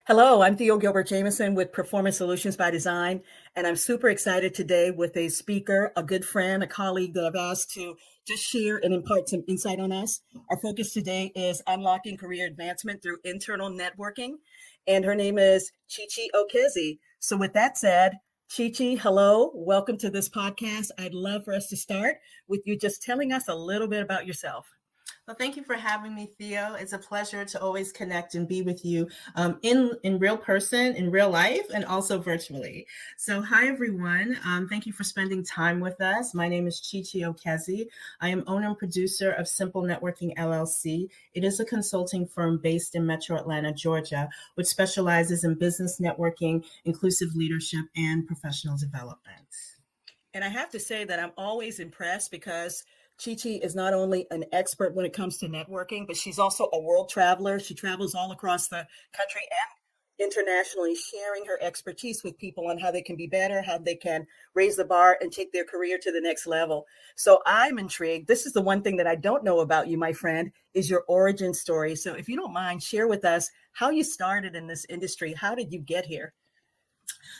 Hello, I'm Theo Gilbert-Jamison with Performance Solutions by Design, and I'm super excited today with a speaker, a good friend, a colleague that I've asked to just share and impart some insight on us. Our focus today is unlocking career advancement through internal networking, and her name is Chi Chi Okezie. So with that said, Chi Chi, hello, welcome to this podcast. I'd love for us to start with you just telling us a little bit about yourself. Well, thank you for having me, Theo. It's a pleasure to always connect and be with you in real person, in real life, and also virtually. So, hi everyone. Thank you for spending time with us. My name is Chi Chi Okezie. I am owner and producer of Simple Networking LLC. It is a consulting firm based in Metro Atlanta, Georgia, which specializes in business networking, inclusive leadership, and professional development. And I have to say that I'm always impressed because Chi Chi is not only an expert when it comes to networking, but she's also a world traveler. She travels all across the country and internationally, sharing her expertise with people on how they can be better, how they can raise the bar and take their career to the next level. So I'm intrigued. This is the one thing that I don't know about you, my friend, is your origin story. So if you don't mind, share with us how you started in this industry. How did you get here?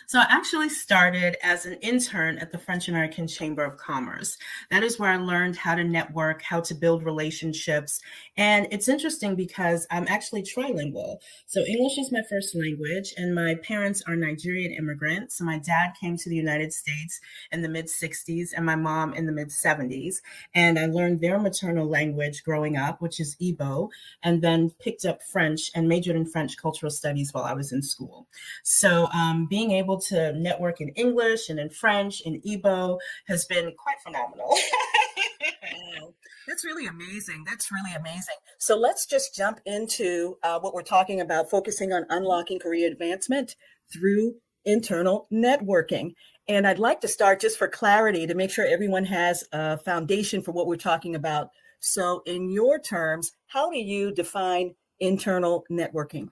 So I actually started as an intern at the French American Chamber of Commerce. That is where I learned how to network, how to build relationships. And it's interesting because I'm actually trilingual. So English is my first language, and my parents are Nigerian immigrants. So my dad came to the United States in the mid 60s and my mom in the mid 70s. And I learned their maternal language growing up, which is Igbo, and then picked up French and majored in French cultural studies while I was in school. So being able to network in English and in French and Igbo has been quite phenomenal. Wow, that's really amazing. That's really amazing. So let's just jump into what we're talking about, focusing on unlocking career advancement through internal networking. And I'd like to start just for clarity to make sure everyone has a foundation for what we're talking about. So, in your terms, how do you define internal networking?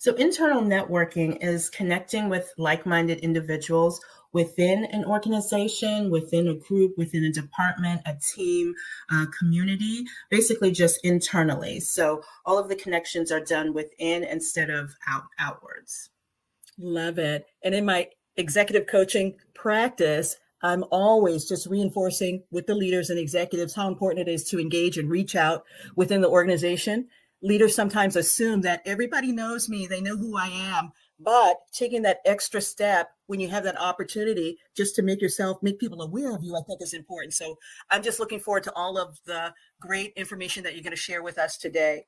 So, internal networking is connecting with like minded individuals within an organization, within a group, within a department, a team, a community, basically just internally. So, all of the connections are done within instead of outwards. Love it. And in my executive coaching practice, I'm always just reinforcing with the leaders and executives how important it is to engage and reach out within the organization. Leaders sometimes assume that everybody knows me, they know who I am, but taking that extra step when you have that opportunity just to make people aware of you, I think is important. So I'm just looking forward to all of the great information that you're going to share with us today.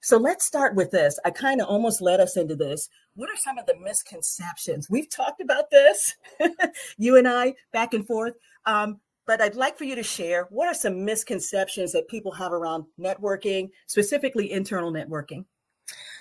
So let's start with this. I kind of almost led us into this. What are some of the misconceptions? We've talked about this, you and I, back and forth. But I'd like for you to share what are some misconceptions that people have around networking, specifically internal networking?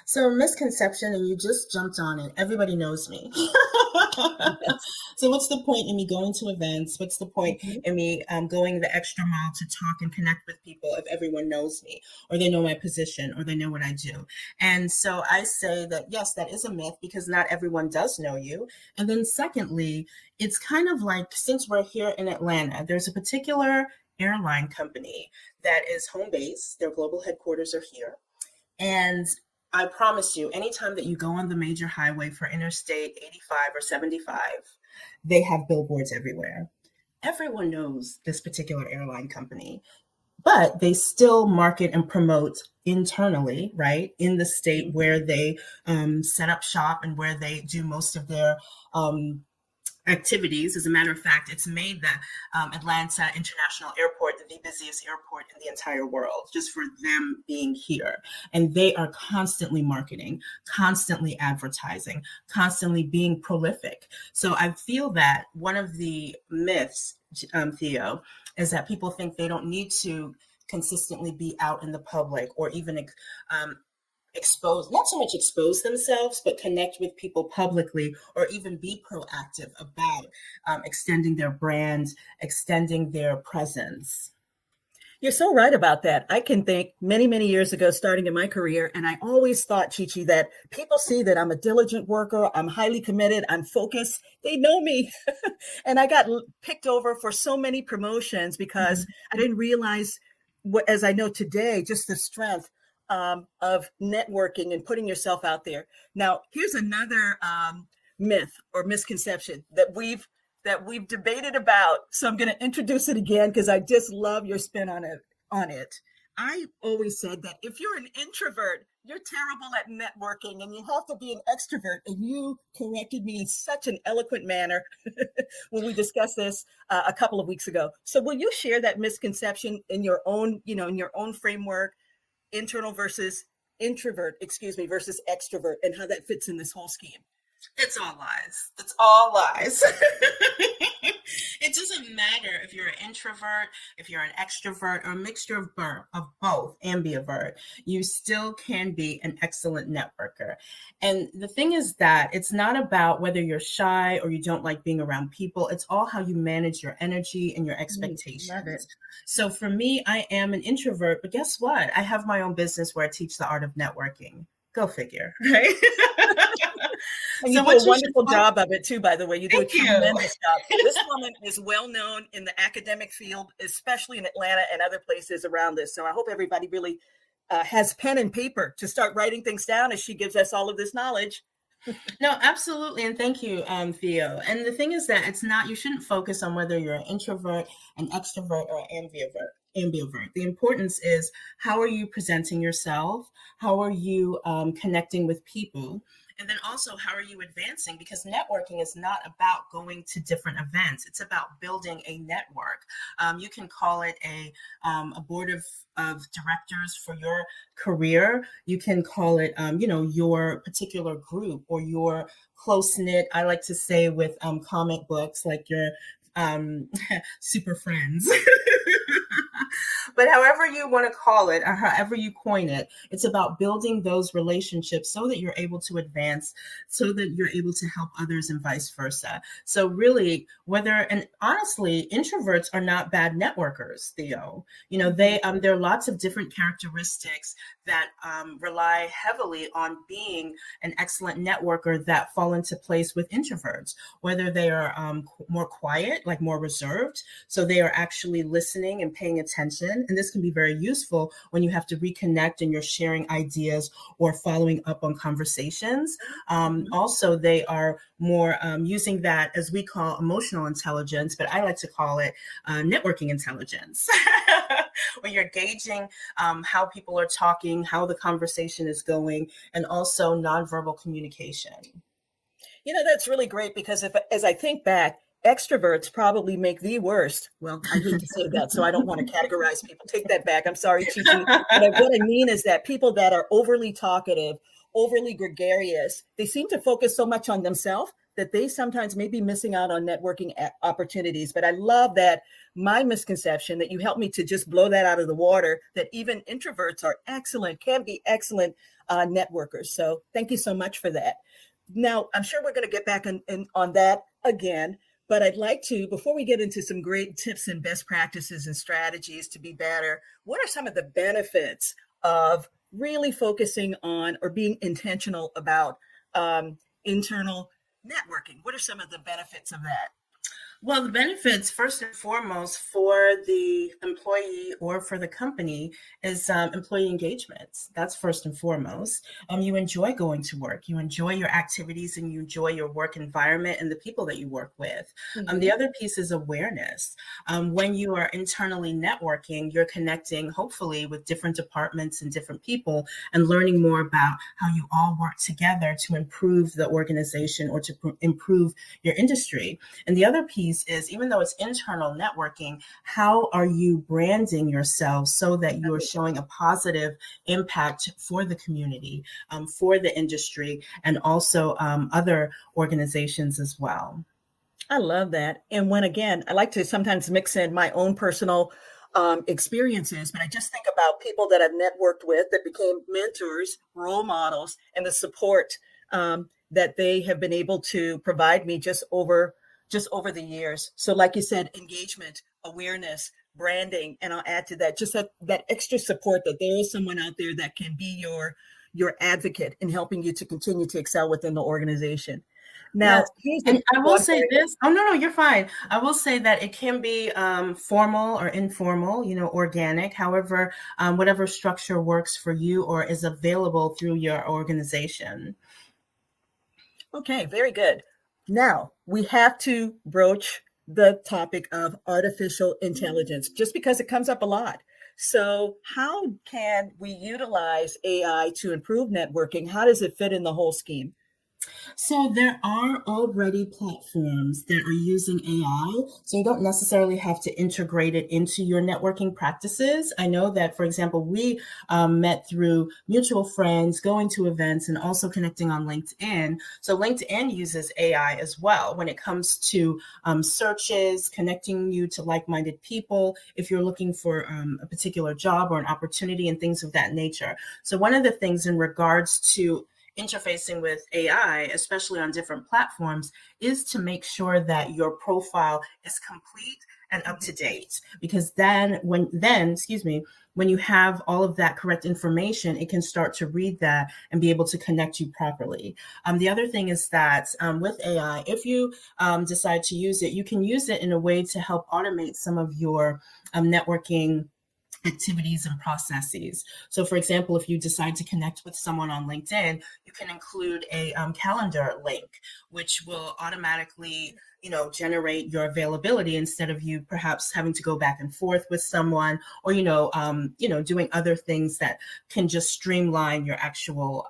So, misconception, and you just jumped on it. Everybody knows me. Yes. So, what's the point in me going to events? What's the point Mhm. in me going the extra mile to talk and connect with people if everyone knows me, or they know my position, or they know what I do? And so, I say that yes, that is a myth because not everyone does know you. And then, secondly, it's kind of like since we're here in Atlanta, there's a particular airline company that is home base, their global headquarters are here. And I promise you, anytime that you go on the major highway for Interstate 85 or 75, they have billboards everywhere. Everyone knows this particular airline company, but they still market and promote internally, right, in the state Mhm. where they set up shop and where they do most of their um, activities. As a matter of fact, it's made the Atlanta International Airport the busiest airport in the entire world just for them being here. And they are constantly marketing, constantly advertising, constantly being prolific. So I feel that one of the myths, Theo, is that people think they don't need to consistently be out in the public or even um, expose, not so much expose themselves, but connect with people publicly or even be proactive about extending their brand, extending their presence. You're so right about that. I can think many, many years ago, starting in my career, and I always thought, Chi Chi, that people see that I'm a diligent worker, I'm highly committed, I'm focused. They know me. And I got picked over for so many promotions because Mhm. I didn't realize what, as I know today, just the strength of networking and putting yourself out there. Now, here's another myth or misconception that we've debated about. So I'm going to introduce it again because I just love your spin on it. I always said that if you're an introvert, you're terrible at networking and you have to be an extrovert. And you corrected me in such an eloquent manner when we discussed this a couple of weeks ago. So will you share that misconception in your own, in your own framework, internal versus introvert, excuse me, versus extrovert, and how that fits in this whole scheme? It's all lies. It's all lies. It doesn't matter if you're an introvert, if you're an extrovert, or a mixture of both, ambivert. You still can be an excellent networker. And the thing is that it's not about whether you're shy or you don't like being around people. It's all how you manage your energy and your Love it. expectations. So for me, I am an introvert, but guess what? I have my own business where I teach the art of networking. Go figure, right? And you So do a what you should wonderful focus. job of it too, by the way. You do a Thank you. tremendous job. This woman is well known in the academic field, especially in Atlanta and other places around this. So I hope everybody really has pen and paper to start writing things down as she gives us all of this knowledge. No, absolutely. And thank you, Theo. And the thing is that it's not, you shouldn't focus on whether you're an introvert, an extrovert, or ambivert. Ambivert. The importance is how are you presenting yourself? How are you connecting with people? And then also, how are you advancing? Because networking is not about going to different events. It's about building a network. You can call it a board of directors for your career. You can call it, your particular group or your close knit. I like to say with comic books, like your super friends. But however you want to call it or however you coin it, it's about building those relationships so that you're able to advance, so that you're able to help others and vice versa. So really, and honestly, introverts are not bad networkers, Theo. There are lots of different characteristics that rely heavily on being an excellent networker that fall into place with introverts, whether they are more quiet, like more reserved, so they are actually listening and paying attention. And this can be very useful when you have to reconnect and you're sharing ideas or following up on conversations. Also, they are more using that, as we call emotional intelligence, but I like to call it networking intelligence, where you're gauging how people are talking, how the conversation is going, and also nonverbal communication. That's really great because as I think back, extroverts probably make the worst. Well, I hate to say that, so I don't want to categorize people. Take that back. I'm sorry, Chi Chi. But what I mean is that people that are overly talkative, overly gregarious, they seem to focus so much on themselves that they sometimes may be missing out on networking opportunities. But I love that my misconception that you helped me to just blow that out of the water, that even introverts are excellent, can be excellent networkers. So thank you so much for that. Now, I'm sure we're going to get back on that again, but I'd like to, before we get into some great tips and best practices and strategies to be better, what are some of the benefits of really focusing on or being intentional about internal networking? What are some of the benefits of that? Well, the benefits, first and foremost, for the employee or for the company is employee engagement. That's first and foremost. You enjoy going to work, you enjoy your activities, and you enjoy your work environment and the people that you work with. The other piece is awareness. When you are internally networking, you're connecting, hopefully, with different departments and different people and learning more about how you all work together to improve the organization or to improve your industry. And the other piece is, even though it's internal networking, how are you branding yourself so that you're showing a positive impact for the community, for the industry, and also other organizations as well? I love that. And when again, I like to sometimes mix in my own personal experiences, but I just think about people that I've networked with that became mentors, role models, and the support that they have been able to provide me just over the years. So like you said, engagement, awareness, branding, and I'll add to that just that extra support that there is someone out there that can be your advocate in helping you to continue to excel within the organization. Now, Yes. here's the, And I oh, will I'm say sorry. this. Oh, no, no, you're fine. I will say that it can be formal or informal, organic, however, whatever structure works for you or is available through your organization. Okay, very good. Now we have to broach the topic of artificial intelligence just because it comes up a lot. So, how can we utilize AI to improve networking? How does it fit in the whole scheme? So there are already platforms that are using AI. So you don't necessarily have to integrate it into your networking practices. I know that, for example, we met through mutual friends, going to events, and also connecting on LinkedIn. So LinkedIn uses AI as well when it comes to searches, connecting you to like-minded people, if you're looking for a particular job or an opportunity and things of that nature. So one of the things in regards to interfacing with AI, especially on different platforms, is to make sure that your profile is complete and up to date. Because excuse me, when you have all of that correct information, it can start to read that and be able to connect you properly. The other thing is that with AI, if you decide to use it, you can use it in a way to help automate some of your networking activities and processes. So, for example, if you decide to connect with someone on LinkedIn, you can include a calendar link, which will automatically, generate your availability instead of you perhaps having to go back and forth with someone, or doing other things that can just streamline your actual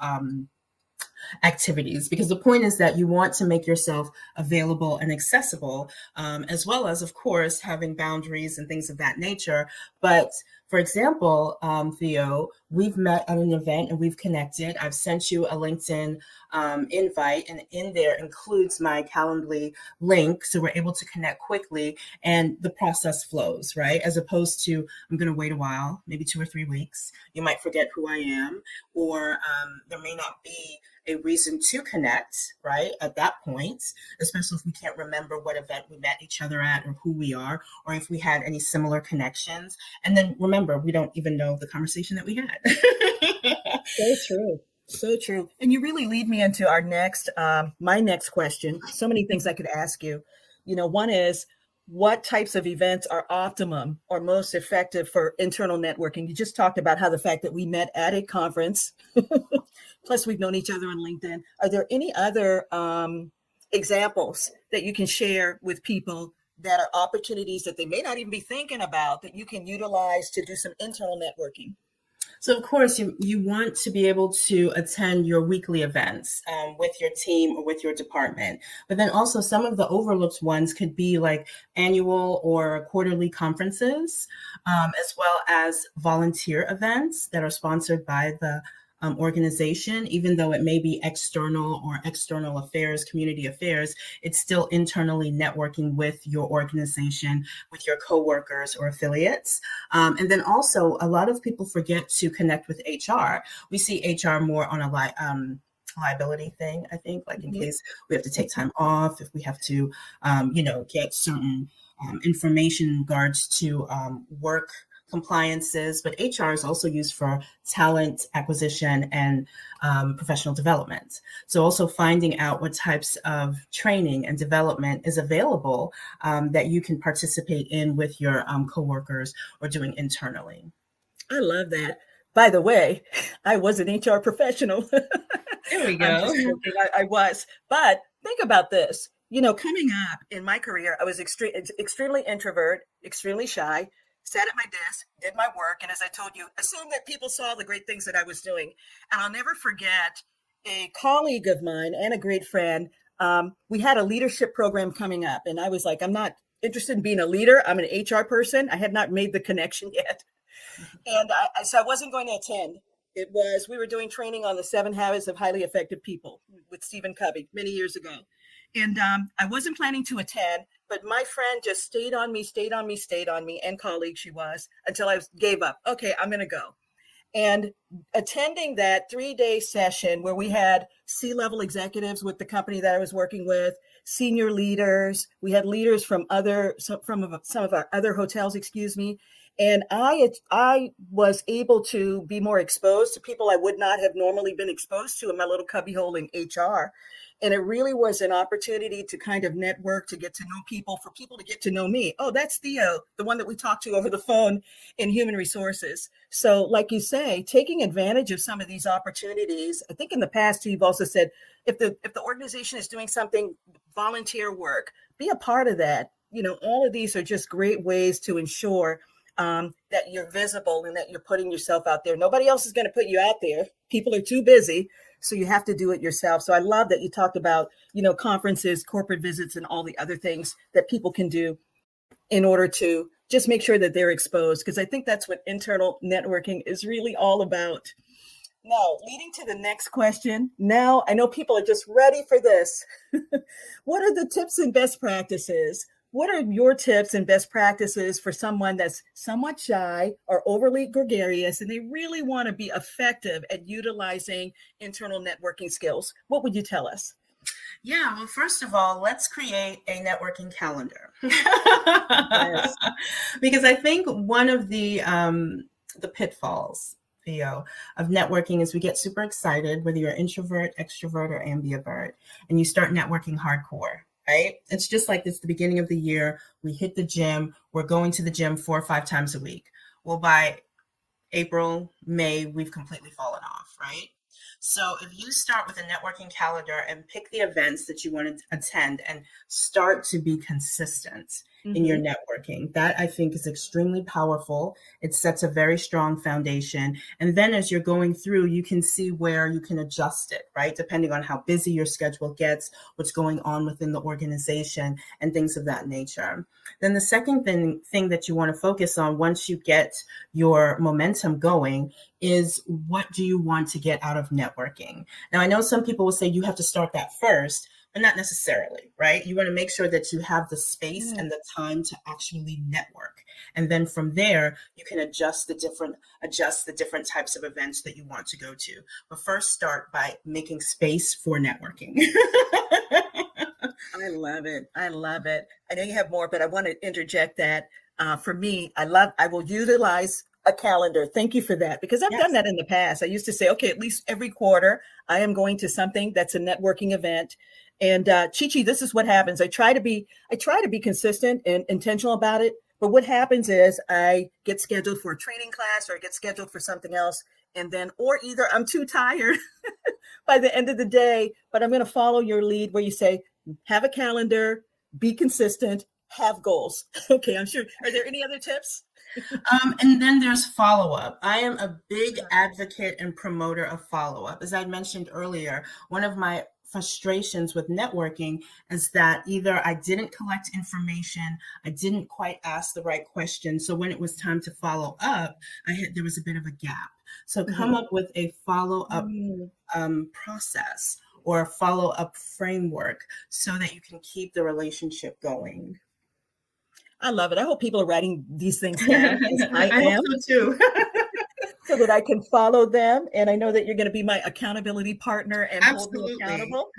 activities, because the point is that you want to make yourself available and accessible, as well as, of course, having boundaries and things of that nature. But for example, Theo, we've met at an event and we've connected. I've sent you a LinkedIn invite, and in there includes my Calendly link. So we're able to connect quickly and the process flows, right? As opposed to, I'm going to wait a while, maybe 2 or 3 weeks. You might forget who I am, or there may not be a reason to connect, right? At that point, especially if we can't remember what event we met each other at or who we are, or if we had any similar connections. And then remember, we don't even know the conversation that we had. So true. So true. And you really lead me into my next question. So many things I could ask you. One is, what types of events are optimum or most effective for internal networking? You just talked about how the fact that we met at a conference, plus we've known each other on LinkedIn. Are there any other examples that you can share with people that are opportunities that they may not even be thinking about that you can utilize to do some internal networking? So, of course, you want to be able to attend your weekly events with your team or with your department. But then also, some of the overlooked ones could be like annual or quarterly conferences, as well as volunteer events that are sponsored by the organization. Even though it may be external or external affairs, community affairs, it's still internally networking with your organization, with your coworkers or affiliates. And then also, a lot of people forget to connect with HR. We see HR more on a liability thing, I think, like in case we have to take time off, if we have to, get certain information in regards to work compliances. But HR is also used for talent acquisition and professional development. So also finding out what types of training and development is available that you can participate in with your coworkers or doing internally. I love that. By the way, I was an HR professional. There we I'm go. just joking. I was. But think about this. Coming up in my career, I was extremely introvert, extremely shy, sat at my desk, did my work, and as I told you, assumed that people saw the great things that I was doing. And I'll never forget a colleague of mine and a great friend. We had a leadership program coming up, and I was like, I'm not interested in being a leader. I'm an HR person. I had not made the connection yet. And so I wasn't going to attend. We were doing training on the 7 habits of highly effective people with Stephen Covey many years ago. And I wasn't planning to attend, but my friend just stayed on me, stayed on me, stayed on me, and colleague she was, until I gave up. Okay, I'm going to go. And attending that 3-day session where we had C-level executives with the company that I was working with, senior leaders, we had leaders from some of our other hotels, excuse me. And I was able to be more exposed to people I would not have normally been exposed to in my little cubbyhole in HR. And it really was an opportunity to kind of network, to get to know people, for people to get to know me. Oh, that's Theo, the one that we talked to over the phone in human resources. So, like you say, taking advantage of some of these opportunities. I think in the past, you've also said, if the organization is doing something, volunteer work, be a part of that. All of these are just great ways to ensure that you're visible and that you're putting yourself out there. Nobody else is going to put you out there. People are too busy. So you have to do it yourself. So I love that you talked about, conferences, corporate visits, and all the other things that people can do in order to just make sure that they're exposed. Because I think that's what internal networking is really all about. Now, leading to the next question. Now, I know people are just ready for this. What are the tips and best practices? What are your tips and best practices for someone that's somewhat shy or overly gregarious and they really want to be effective at utilizing internal networking skills? What would you tell us? Yeah, well, first of all, let's create a networking calendar. Yes. Because I think one of the pitfalls, Theo, of networking is we get super excited, whether you're introvert, extrovert, or ambivert, and you start networking hardcore. Right? It's just like it's the beginning of the year. We hit the gym. We're going to the gym 4 or 5 times a week. Well, by April, May, we've completely fallen off, right? So if you start with a networking calendar and pick the events that you want to attend and start to be consistent in your networking, that I think is extremely powerful. It sets a very strong foundation. And then as you're going through, you can see where you can adjust it, right? Depending on how busy your schedule gets, what's going on within the organization, and things of that nature. Then the second thing that you want to focus on once you get your momentum going is, what do you want to get out of networking? Now, I know some people will say you have to start that first, but not necessarily, right? You want to make sure that you have the space and the time to actually network. And then from there, you can adjust the different types of events that you want to go to. But first, start by making space for networking. I love it. I love it. I know you have more, but I want to interject that for me, I will utilize a calendar. Thank you for that, because I've done that in the past. I used to say, okay, at least every quarter, I am going to something that's a networking event. And Chi Chi, this is what happens. I try to be consistent and intentional about it. But what happens is I get scheduled for a training class or I get scheduled for something else. And then, or either I'm too tired by the end of the day, but I'm going to follow your lead where you say, have a calendar, be consistent, have goals. Okay, I'm sure. Are there any other tips? And then there's follow-up. I am a big advocate and promoter of follow-up. As I mentioned earlier, one of my frustrations with networking is that either I didn't collect information, I didn't quite ask the right question. So when it was time to follow up, there was a bit of a gap. So come up with a follow-up process or a follow-up framework so that you can keep the relationship going. I love it. I hope people are writing these things down, as I I hope am, so too. so that I can follow them. And I know that you're going to be my accountability partner and hold me Absolutely. accountable.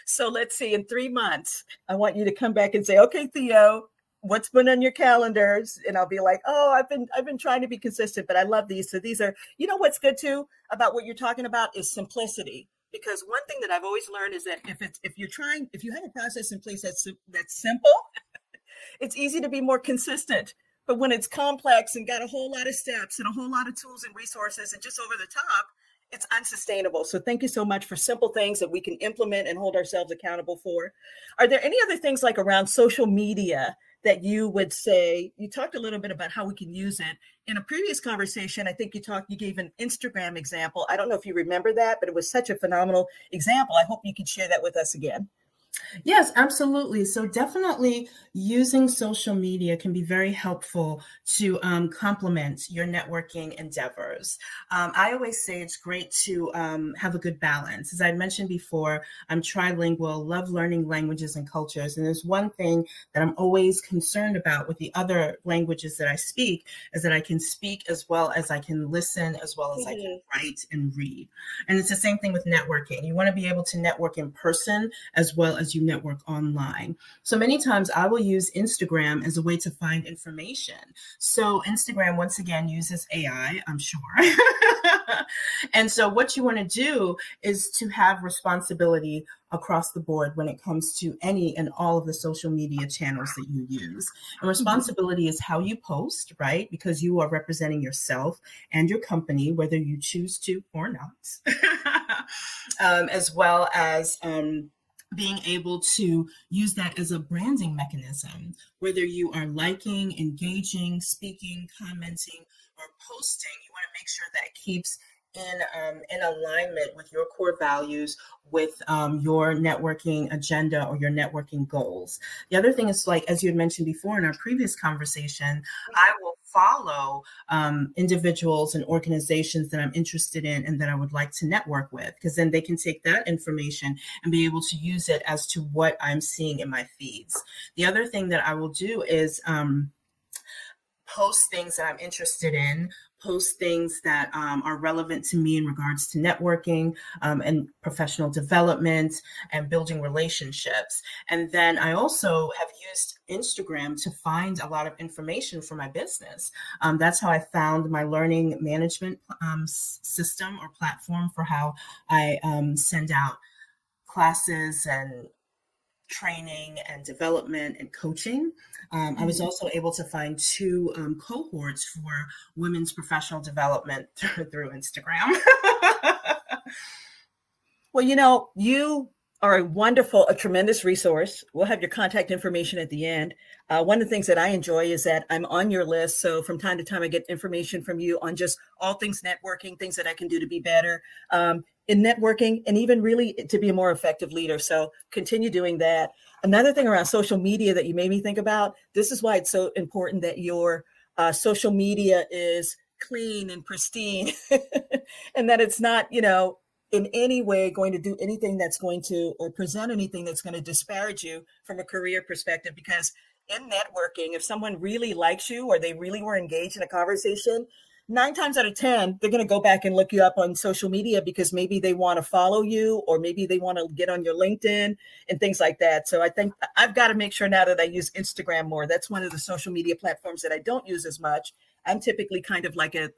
So let's see, in 3 months, I want you to come back and say, okay, Theo, what's been on your calendars? And I'll be like, oh, I've been trying to be consistent, but I love these. So these are, what's good too about what you're talking about is simplicity. Because one thing that I've always learned is that if you have a process in place that's simple, it's easy to be more consistent. But when it's complex and got a whole lot of steps and a whole lot of tools and resources and just over the top, it's unsustainable. So thank you so much for simple things that we can implement and hold ourselves accountable for. Are there any other things like around social media that you would say? You talked a little bit about how we can use it. In a previous conversation, I think you gave an Instagram example. I don't know if you remember that, but it was such a phenomenal example. I hope you could share that with us again. Yes, absolutely. So definitely using social media can be very helpful to complement your networking endeavors. I always say it's great to have a good balance. As I mentioned before, I'm trilingual, love learning languages and cultures. And there's one thing that I'm always concerned about with the other languages that I speak is that I can speak as well as I can listen, as well as I can write and read. And it's the same thing with networking. You want to be able to network in person as well as you network online. So many times I will use Instagram as a way to find information. So Instagram, once again, uses AI, I'm sure. And so what you want to do is to have responsibility across the board when it comes to any and all of the social media channels that you use. And responsibility is how you post, right? Because you are representing yourself and your company, whether you choose to or not, as well as being able to use that as a branding mechanism, whether you are liking, engaging, speaking, commenting, or posting. You want to make sure that it keeps in alignment with your core values, with your networking agenda or your networking goals. The other thing is, like, as you had mentioned before in our previous conversation, I will follow individuals and organizations that I'm interested in and that I would like to network with, because then they can take that information and be able to use it as to what I'm seeing in my feeds. The other thing that I will do is post things that I'm interested in, post things that are relevant to me in regards to networking and professional development and building relationships. And then I also have used Instagram to find a lot of information for my business. That's how I found my learning management system or platform for how I send out classes and training and development and coaching. I was also able to find two cohorts for women's professional development through Instagram. Well, you are a tremendous resource. We'll have your contact information at the end. One of the things that I enjoy is that I'm on your list. So from time to time, I get information from you on just all things networking, things that I can do to be better in networking, and even really to be a more effective leader. So continue doing that. Another thing around social media that you made me think about, this is why it's so important that your social media is clean and pristine and that it's not, in any way going to do anything that's going to or present anything that's going to disparage you from a career perspective. Because in networking, if someone really likes you or they really were engaged in a conversation, 9 times out of 10, they're going to go back and look you up on social media because maybe they want to follow you or maybe they want to get on your LinkedIn and things like that. So I think I've got to make sure now that I use Instagram more. That's one of the social media platforms that I don't use as much. I'm typically kind of like a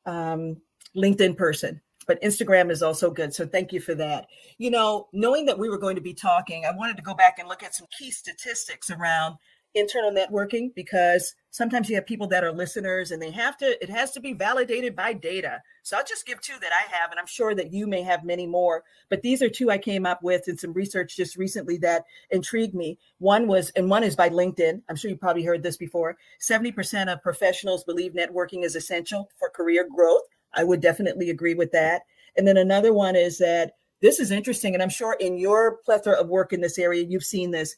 LinkedIn person, but Instagram is also good. So thank you for that. Knowing that we were going to be talking, I wanted to go back and look at some key statistics around internal networking, because sometimes you have people that are listeners and it has to be validated by data. So I'll just give two that I have, and I'm sure that you may have many more, but these are two I came up with in some research just recently that intrigued me. One is by LinkedIn. I'm sure you probably heard this before. 70% of professionals believe networking is essential for career growth. I would definitely agree with that. And then another one is that this is interesting, and I'm sure in your plethora of work in this area, you've seen this.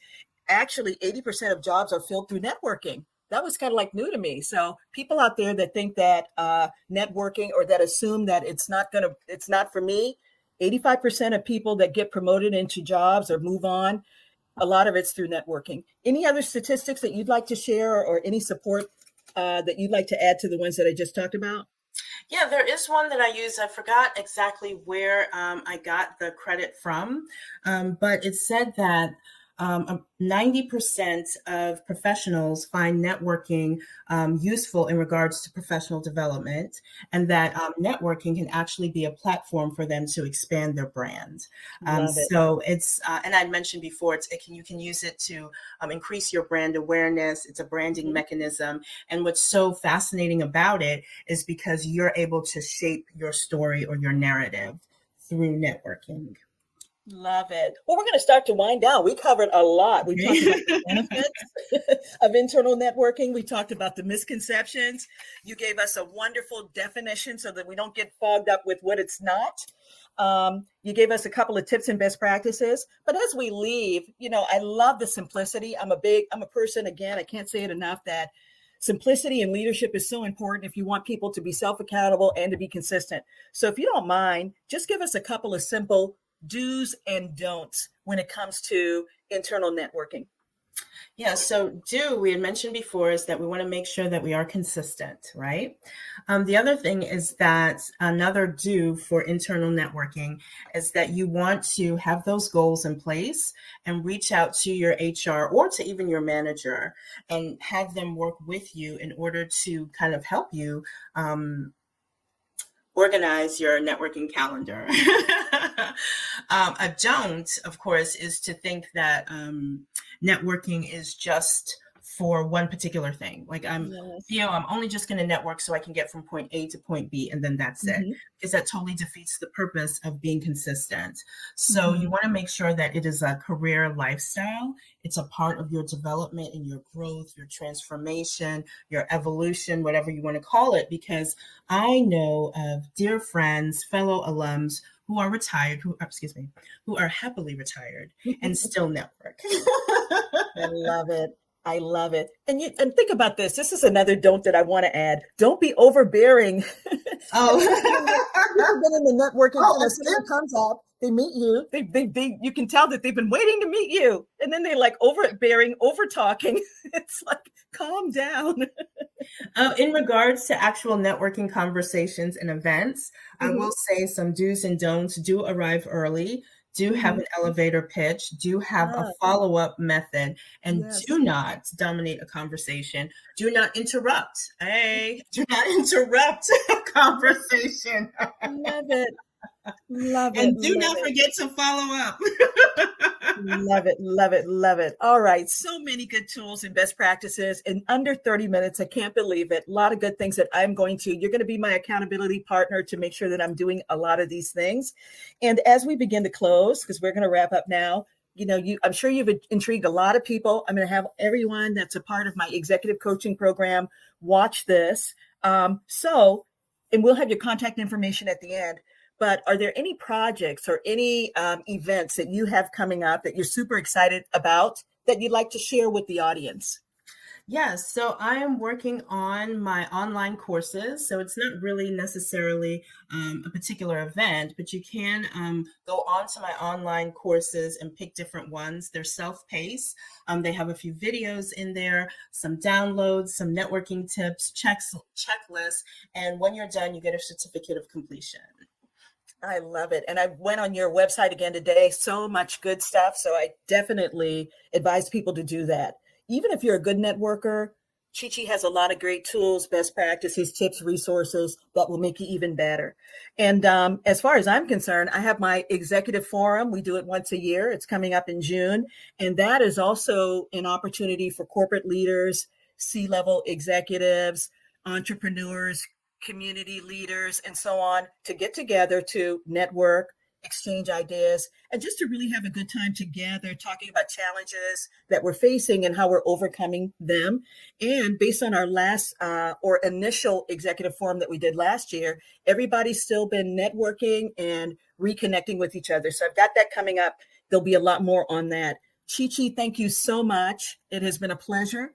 Actually, 80% of jobs are filled through networking. That was kind of like new to me. So people out there that think that networking or that assume that it's not for me, 85% of people that get promoted into jobs or move on, a lot of it's through networking. Any other statistics that you'd like to share or any support that you'd like to add to the ones that I just talked about? Yeah, there is one that I use. I forgot exactly where I got the credit from, but it said that 90% of professionals find networking useful in regards to professional development, and that networking can actually be a platform for them to expand their brand. Love it. So it's, and I mentioned before, you can use it to increase your brand awareness. It's a branding mechanism. And what's so fascinating about it is because you're able to shape your story or your narrative through networking. Love it. Well, we're going to start to wind down. We covered a lot. We talked about the benefits of internal networking. We talked about the misconceptions. You gave us a wonderful definition so that we don't get fogged up with what it's not. You gave us a couple of tips and best practices. But as we leave, I love the simplicity. I'm a person, again, I can't say it enough, that simplicity in leadership is so important if you want people to be self-accountable and to be consistent. So if you don't mind, just give us a couple of simple do's and don'ts when it comes to internal networking. Yeah, so we had mentioned before is that we want to make sure that we are consistent, right? The other thing is that another do for internal networking is that you want to have those goals in place and reach out to your HR or to even your manager and have them work with you in order to kind of help you organize your networking calendar. A don't, of course, is to think that networking is just for one particular thing. Like Yes. I'm only just going to network so I can get from point A to point B, and then that's it. Hmm. Because that totally defeats the purpose of being consistent. So you Hmm. want to make sure that it is a career lifestyle. It's a part of your development and your growth, your transformation, your evolution, whatever you want to call it, because I know of dear friends, fellow alums who are retired, who are happily retired and still network. I love it. I love it. And think about this. This is another don't that I want to add. Don't be overbearing. Have you ever been in the networking, Oh, somebody comes up, they meet you, you can tell that they've been waiting to meet you. And then they like overbearing, over talking. It's like, calm down. in regards to actual networking conversations and events, I Hmm. will say some do's and don'ts. Do arrive early, do have Hmm. an elevator pitch, do have a Ah, follow up method, and do yes. not dominate a conversation. Do not interrupt. Hey, do not interrupt a conversation. Love it. Love it. And do Love not it. forget to follow up. Love it, love it, love it. All right. So many good tools and best practices in under 30 minutes. I can't believe it. A lot of good things that you're going to be my accountability partner to make sure that I'm doing a lot of these things. And as we begin to close, because we're going to wrap up now, I'm sure you've intrigued a lot of people. I'm going to have everyone that's a part of my executive coaching program watch this. And we'll have your contact information at the end. But are there any projects or any events that you have coming up that you're super excited about that you'd like to share with the audience? Yes, so I am working on my online courses. So it's not really necessarily a particular event, but you can go on to my online courses and pick different ones. They're self-paced. They have a few videos in there, some downloads, some networking tips, checklists, and when you're done, you get a certificate of completion. I love it. And I went on your website again today. So much good stuff. So I definitely advise people to do that. Even if you're a good networker, Chi Chi has a lot of great tools, best practices, tips, resources that will make you even better. And as far as I'm concerned, I have my executive forum. We do it once a year. It's coming up in June. And that is also an opportunity for corporate leaders, C-level executives, entrepreneurs, community leaders, and so on to get together to network, exchange ideas, and just to really have a good time together, talking about challenges that we're facing and how we're overcoming them. And based on our last or initial executive forum that we did last year, everybody's still been networking and reconnecting with each other. So I've got that coming up. There'll be a lot more on that. Chi Chi, thank you so much. It has been a pleasure.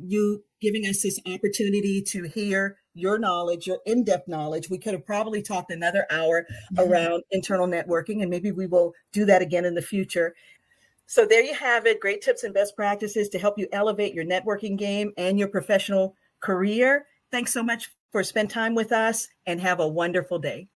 You giving us this opportunity to hear your knowledge, your in-depth knowledge. We could have probably talked another hour around internal networking, and maybe we will do that again in the future. So there you have it. Great tips and best practices to help you elevate your networking game and your professional career. Thanks so much for spending time with us, and have a wonderful day.